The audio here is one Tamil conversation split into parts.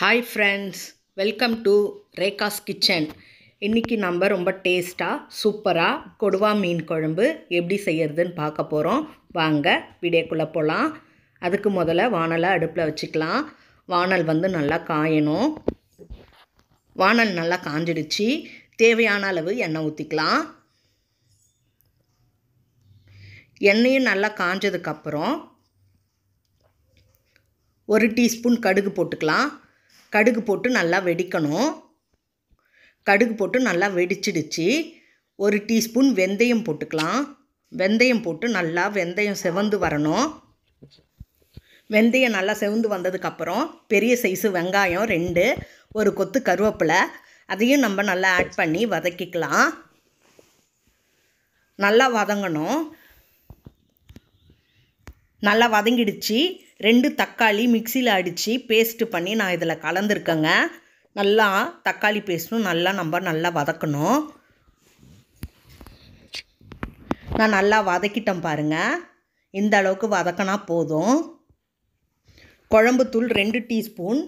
Hi friends, welcome to Rekha's kitchen. இன்றைக்கி நம்ம ரொம்ப டேஸ்ட்டாக சூப்பராக கொடுவா மீன் குழம்பு எப்படி செய்யறதுன்னு பார்க்க போகிறோம். வாங்க வீடியோக்குள்ளே போகலாம். அதுக்கு முதல்ல வானலை அடுப்பில் வச்சுக்கலாம். வானல் நல்லா காயணும். வானல் நல்லா காஞ்சிடுச்சு. தேவையான அளவு எண்ணெய் ஊற்றிக்கலாம். எண்ணெயும் நல்லா காஞ்சதுக்கப்புறம் 1 டீஸ்பூன் கடுகு போட்டுக்கலாம். கடுகு போட்டு நல்லா வெடிக்கணும். கடுகு போட்டு நல்லா வெடிச்சிடுச்சு. 1 டீஸ்பூன் வெந்தயம் போட்டுக்கலாம். வெந்தயம் போட்டு நல்லா வெந்தயம் செவந்து வரணும். வெந்தயம் நல்லா செவந்து வந்ததுக்கப்புறம் பெரிய சைஸு வெங்காயம் 2, ஒரு கொத்து கருவேப்பிலை அதையும் நம்ம நல்லா ஆட் பண்ணி வதக்கிக்கலாம். நல்லா வதங்கணும். நல்லா வதங்கிடுச்சு. 2 தக்காளி மிக்சியில் அடித்து பேஸ்ட்டு பண்ணி நான் இதில் கலந்துருக்கேங்க. நல்லா தக்காளி பேஸ்ட்டும் நல்லா வதக்கணும். நான் நல்லா வதக்கிட்டேன் பாருங்கள். இந்த அளவுக்கு வதக்கினா போதும். குழம்புத்தூள் 2 டீஸ்பூன்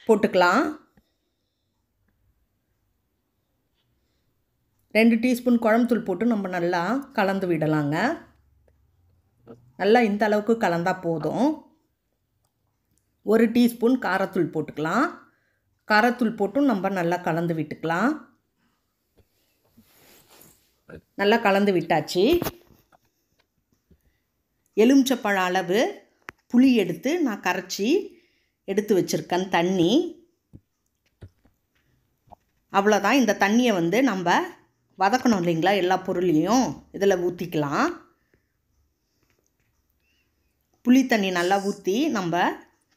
போட்டுக்கலாம். 2 டீஸ்பூன் குழம்புத்தூள் போட்டு நம்ம நல்லா கலந்து விடலாங்க. நல்லா இந்த அளவுக்கு கலந்தால் போதும். 1 டீஸ்பூன் காரத்தூள் போட்டுக்கலாம். காரத்தூள் போட்டும் நம்ம நல்லா கலந்து விட்டுக்கலாம். நல்லா கலந்து விட்டாச்சு. எலுமிச்சப்பழ அளவு புளி எடுத்து நான் கரைச்சி எடுத்து வச்சுருக்கேன் தண்ணி. அவ்வளோதான். இந்த தண்ணியை நம்ம வதக்கணும் இல்லைங்களா, எல்லா பொருளையும் இதில் ஊற்றிக்கலாம். புளி தண்ணி நல்லா ஊற்றி நம்ம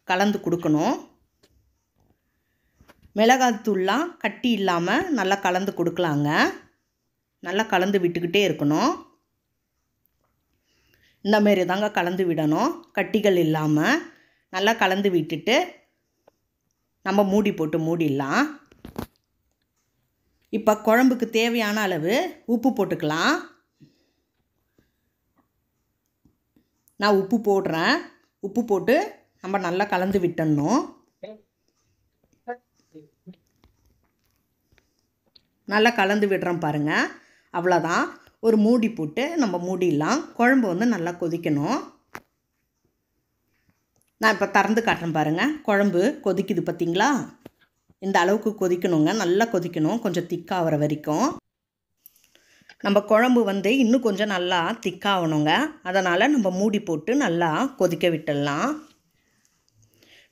கலந்து கொடுக்கணும். மிளகாத்தூள்லாம் கட்டி இல்லாமல் நல்லா கலந்து கொடுக்கலாங்க. நல்லா கலந்து விட்டுக்கிட்டே இருக்கணும். இந்தமாரி தாங்க கலந்து விடணும், கட்டிகள் இல்லாமல். நல்லா கலந்து விட்டுட்டு நம்ம மூடி போட்டு மூடிடலாம். இப்போ குழம்புக்கு தேவையான அளவு உப்பு போட்டுக்கலாம். நான் உப்பு போடுறேன். உப்பு போட்டு நம்ம நல்லா கலந்து விட்டுடணும். நல்லா கலந்து விடுறோம் பாருங்கள். அவ்வளோதான். ஒரு மூடி போட்டு நம்ம மூடிடலாம். குழம்பு நல்லா கொதிக்கணும். நான் இப்போ திறந்து காட்டுறேன் பாருங்கள். குழம்பு கொதிக்குது பார்த்திங்களா? இந்த அளவுக்கு கொதிக்கணுங்க. நல்லா கொதிக்கணும், கொஞ்சம் திக்காகிற வரைக்கும். நம்ம குழம்பு இன்னும் கொஞ்சம் நல்லா திக்காகணுங்க. அதனால் நம்ம மூடி போட்டு நல்லா கொதிக்க விட்டுடலாம்.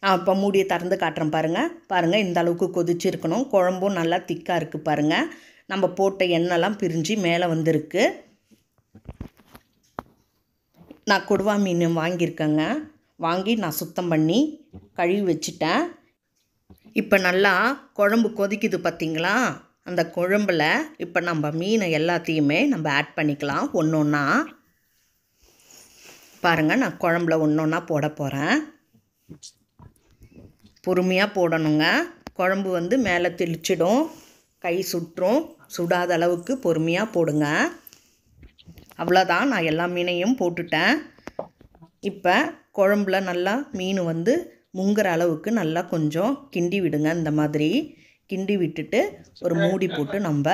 நான் இப்போ மூடியை திறந்து காட்டுறேன் பாருங்கள். இந்த அளவுக்கு கொதிச்சிருக்கணும். குழம்பும் நல்லா திக்காக இருக்குது பாருங்கள். நம்ம போட்ட எண்ணெய்லாம் பிரிஞ்சு மேலே வந்திருக்கு. நான் கொடுவா மீன் வாங்கியிருக்கேங்க. வாங்கி நான் சுத்தம் பண்ணி கழுவி வச்சுட்டேன். இப்போ நல்லா குழம்பு கொதிக்குது பார்த்திங்களா? அந்த குழம்பில் இப்போ நம்ம மீனை எல்லாத்தையுமே நம்ம ஆட் பண்ணிக்கலாம் ஒன்று ஒன்றா. பாருங்கள், நான் குழம்புல ஒன்று ஒன்றா போட போகிறேன். பொறுமையாக போடணுங்க. குழம்பு மேலே தெளிச்சிடும், கை சுற்றும். சுடாத அளவுக்கு பொறுமையாக போடுங்க. அவ்வளோதான். நான் எல்லா மீனையும் போட்டுட்டேன். இப்போ குழம்புல நல்லா மீன் முங்குற அளவுக்கு நல்லா கொஞ்சம் கிண்டி விடுங்க. இந்த மாதிரி கிண்டி விட்டுட்டு ஒரு மூடி போட்டு நம்ம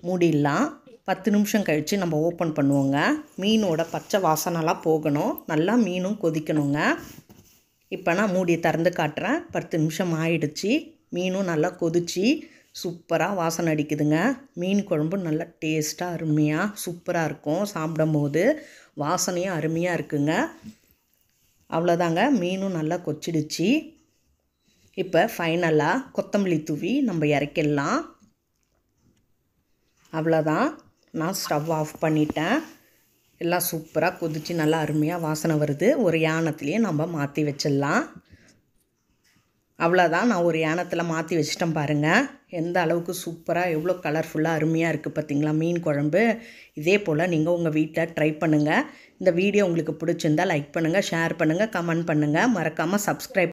மூடிடலாம். 10 நிமிஷம் கழித்து நம்ம ஓப்பன் பண்ணுவோங்க. மீனோட பச்சை வாசனைலாம் போகணும். நல்லா மீனும் கொதிக்கணுங்க. இப்போ நான் மூடியை திறந்து காட்டுறேன். 10 நிமிஷம் ஆயிடுச்சு. மீனும் நல்லா கொதிச்சு சூப்பராக வாசனை அடிக்குதுங்க. மீன் குழம்பு நல்லா டேஸ்ட்டாக அருமையாக சூப்பராக இருக்கும். சாப்பிடும் போது வாசனையும் அருமையாக இருக்குங்க. அவ்வளோதாங்க. மீனும் நல்லா கொச்சிடுச்சு. இப்போ ஃபைனலாக கொத்தமல்லி தூவி நம்ம இறக்கிடலாம். அவ்வளோதான். நான் ஸ்டவ் ஆஃப் பண்ணிட்டேன். எல்லாம் சூப்பராக கொதித்து நல்லா அருமையாக வாசனை வருது. ஒரு யானத்துலேயே நம்ம மாற்றி வச்சிடலாம். அவ்வளோதான். நான் ஒரு யானத்தில் மாற்றி வச்சிட்டேன் பாருங்கள். எந்த அளவுக்கு சூப்பராக எவ்வளோ கலர்ஃபுல்லாக அருமையாக இருக்குது பார்த்திங்களா மீன் குழம்பு. இதே போல் நீங்கள் உங்கள் வீட்டில் ட்ரை பண்ணுங்கள். இந்த வீடியோ உங்களுக்கு பிடிச்சிருந்தால் லைக் பண்ணுங்கள், ஷேர் பண்ணுங்கள், கமெண்ட் பண்ணுங்கள். மறக்காமல் சப்ஸ்கிரைப்